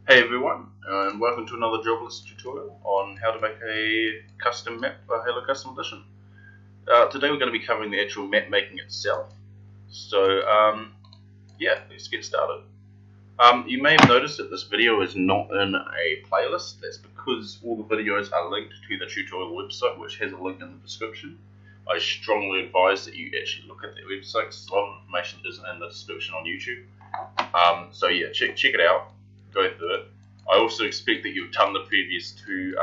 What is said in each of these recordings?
Hey everyone, and welcome to another jobless tutorial on how to make a custom map for Halo Custom Edition. Today we're going to be covering the actual map making itself. So, yeah, let's get started. You may have noticed that this video is not in a playlist. That's because all the videos are linked to the tutorial website, which has a link in the description. I strongly advise that you actually look at that website because a lot of information isn't in the description on YouTube. So yeah, check it out, go through it. I also expect that you've done the previous two,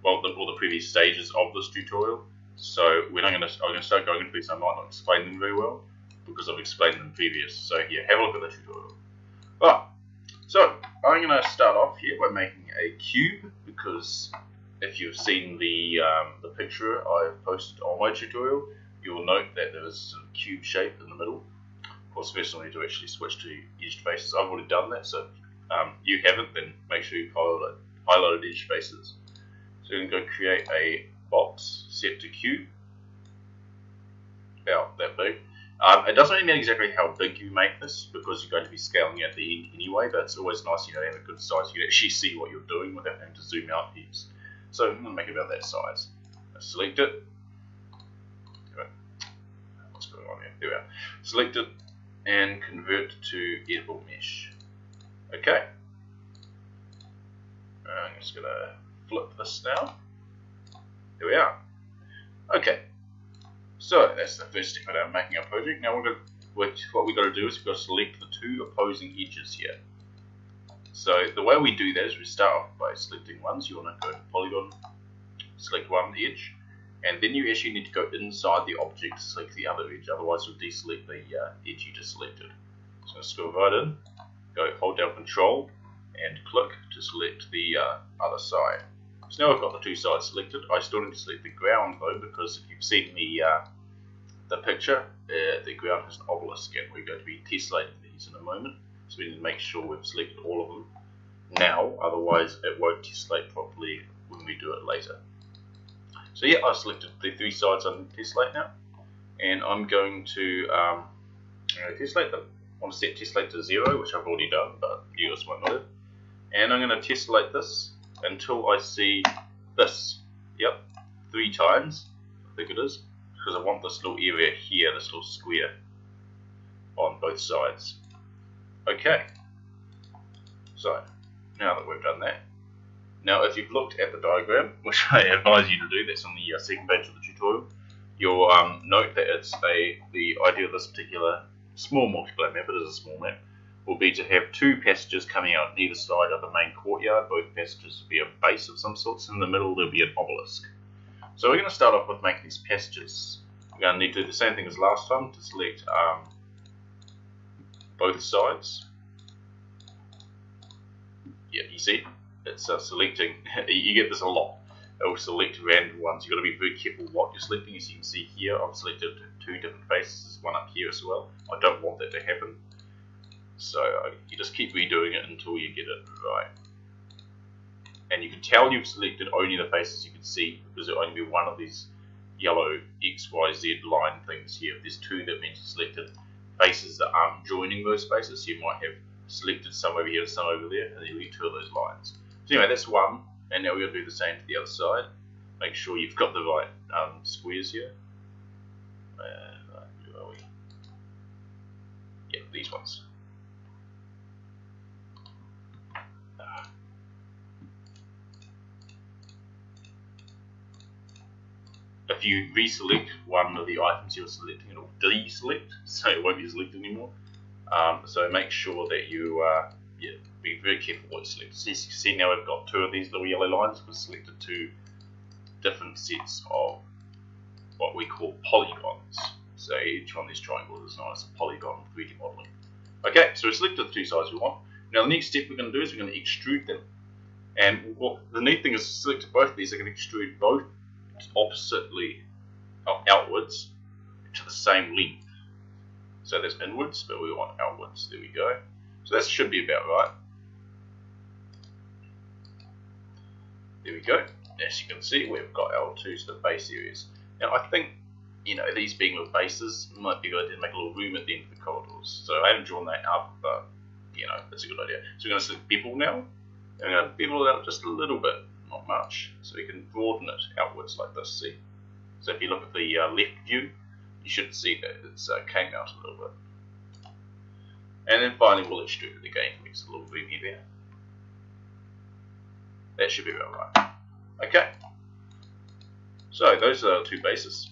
all the previous stages of this tutorial. So I'm going to start going through these. I might not explain them very well because I've explained them previous. So yeah, have a look at the tutorial. Right, so I'm going to start off here by making a cube because if you've seen the picture I've posted on my tutorial, you will note that there is a cube shape in the middle. Of course, first I need to actually switch to edged faces. I've already done that, so if you haven't, then make sure you've highlighted edged faces. So you can go create a box set to cube, about that big. It doesn't really matter exactly how big you make this because you're going to be scaling at the end anyway, but it's always nice, to have a good size. You can actually see what you're doing without having to zoom out heaps. So I'm going to make it about that size. I select it. What's going on here? There we are. Select it and convert to editable mesh. Okay. I'm just going to flip this now. Here we are. Okay. So that's the first step in making our project. Now what we've got to do is we've got to select the two opposing edges here. So the way we do that is we start off by selecting one. So you want to go to polygon, select one edge, and then you actually need to go inside the object to select the other edge. Otherwise you'll deselect the edge you just selected. So scroll right in, go hold down Control and click to select the other side. So now I've got the two sides selected. I still need to select the ground though, because if you've seen the picture, the ground has an obelisk, and we're going to be tessellating these in a moment. So we need to make sure we've selected all of them now, otherwise it won't tessellate properly when we do it later. So yeah, I've selected the three sides on tessellate now, and I'm going to tessellate them. I want to set tessellate to 0, which I've already done, but you guys might not have. And I'm going to tessellate this until I see this. Yep, 3 times, I think it is, because I want this little area here, this little square on both sides. Okay, so now that we've done that, now if you've looked at the diagram, which I advise you to do, that's on the second page of the tutorial, you'll note that it's the idea of this particular small multiplayer map, it is a small map, will be to have 2 passages coming out on either side of the main courtyard. Both passages will be a base of some sorts, and in the middle there'll be an obelisk. So we're going to start off with making these passages. We're going to need to do the same thing as last time to select both sides. Yeah, you see, it's selecting, you get this a lot. It will select random ones. You've got to be very careful what you're selecting. As you can see here, I've selected 2 different faces, one up here as well. I don't want that to happen. So you just keep redoing it until you get it right. And you can tell you've selected only the faces you can see, because it'll only be one of these yellow XYZ line things here. If there's 2, that means you selected faces that aren't joining those spaces. So you might have selected some over here and some over there, and then you'll get 2 of those lines. So anyway, that's one, and now we're going to do the same to the other side. Make sure you've got the right squares here. Where are we? Yeah, these ones. If you reselect one of the items you're selecting, it'll deselect, so it won't be selected anymore. So make sure that you be very careful what you select. So you can see now we've got 2 of these little yellow lines. We've selected 2 different sets of what we call polygons. So each one of these triangles is known as a polygon 3D modeling. Okay, so we've selected the 2 sides we want. Now the next step we're going to do is we're going to extrude them. And what the neat thing is, selected both of these, I can extrude both oppositely outwards to the same length. So that's inwards, but we want outwards. There we go. So that should be about right. There we go. As you can see, we've got our 2 sort of base areas. Now I think, these being little bases, might be good to make a little room at the end of the corridors. So I haven't drawn that up, but you know, that's a good idea. So we're going to select bevel now, and we're going to bevel it out just a little bit, not much, so we can broaden it outwards like this, see? So if you look at the left view, you should see that it's came out a little bit. And then finally we'll extrude it again, makes it a little bit heavier. That should be about right. Okay. So those are our two bases.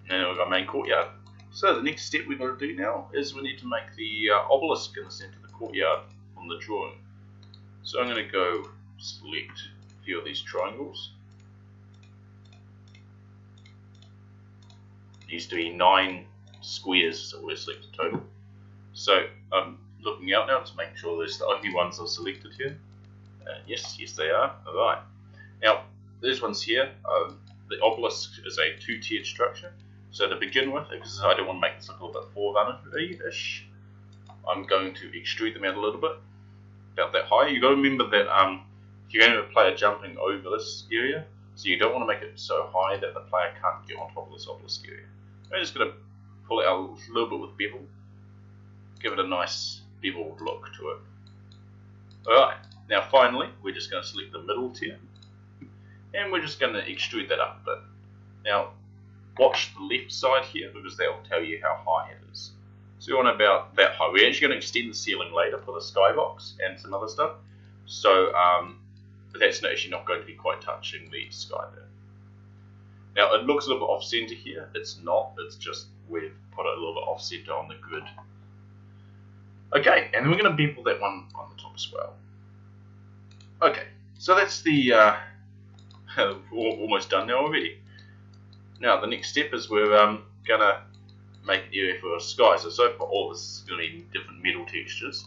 And we've got our main courtyard. So the next step we've got to do now is we need to make the obelisk in the centre of the courtyard on the drawing. So I'm going to go select a few of these triangles. It used to be 9 squares, so we'll select the total. So I'm looking out now to make sure there's the only ones are selected here. Yes, they are. Alright. Now, these ones here, the obelisk is a 2-tiered structure. So to begin with, because I don't want to make this look a little bit 400-ish, I'm going to extrude them out a little bit, about that high. You've got to remember that if you're going to have a player jumping over this area, so you don't want to make it so high that the player can't get on top of this obelisk area. I'm just going to pull it out a little bit with bevel, give it a nice beveled look to it. Alright, now finally, we're just going to select the middle tier, and we're just going to extrude that up a bit. Now, watch the left side here, because that will tell you how high it is. So we want about that high. We're actually going to extend the ceiling later for the skybox and some other stuff. So, but that's actually not going to be quite touching the sky there. Now, it looks a little bit off-center here. It's not. It's just we've put it a little bit off-center on the grid. Okay, and then we're going to bevel that one on the top as well. Okay, so that's the almost done now already. Now the next step is we're going to make an area for a sky. So far all this is going to be different metal textures.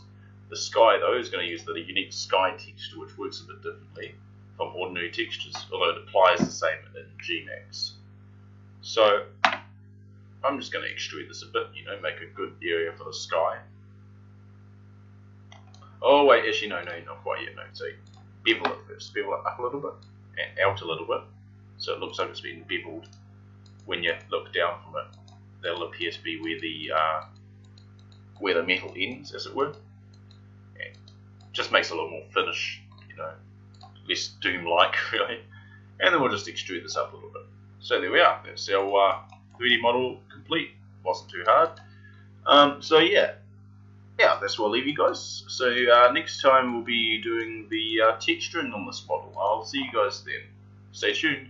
The sky though is going to use the unique sky texture, which works a bit differently from ordinary textures, although it applies the same in Gmax. So I'm just going to extrude this a bit, you know, make a good area for the sky. Oh wait, actually no, not quite yet, no. So bevel it first, bevel it up a little bit and out a little bit, so it looks like it's been beveled. When you look down from it, that'll appear to be where the metal ends, as it were. And just makes it a little more finish, you know, less Doom-like really. And then we'll just extrude this up a little bit. So there we are. That's our 3D model complete. Wasn't too hard. So yeah, that's where I'll leave you guys. So next time we'll be doing the texturing on this model. I'll see you guys then. Stay tuned.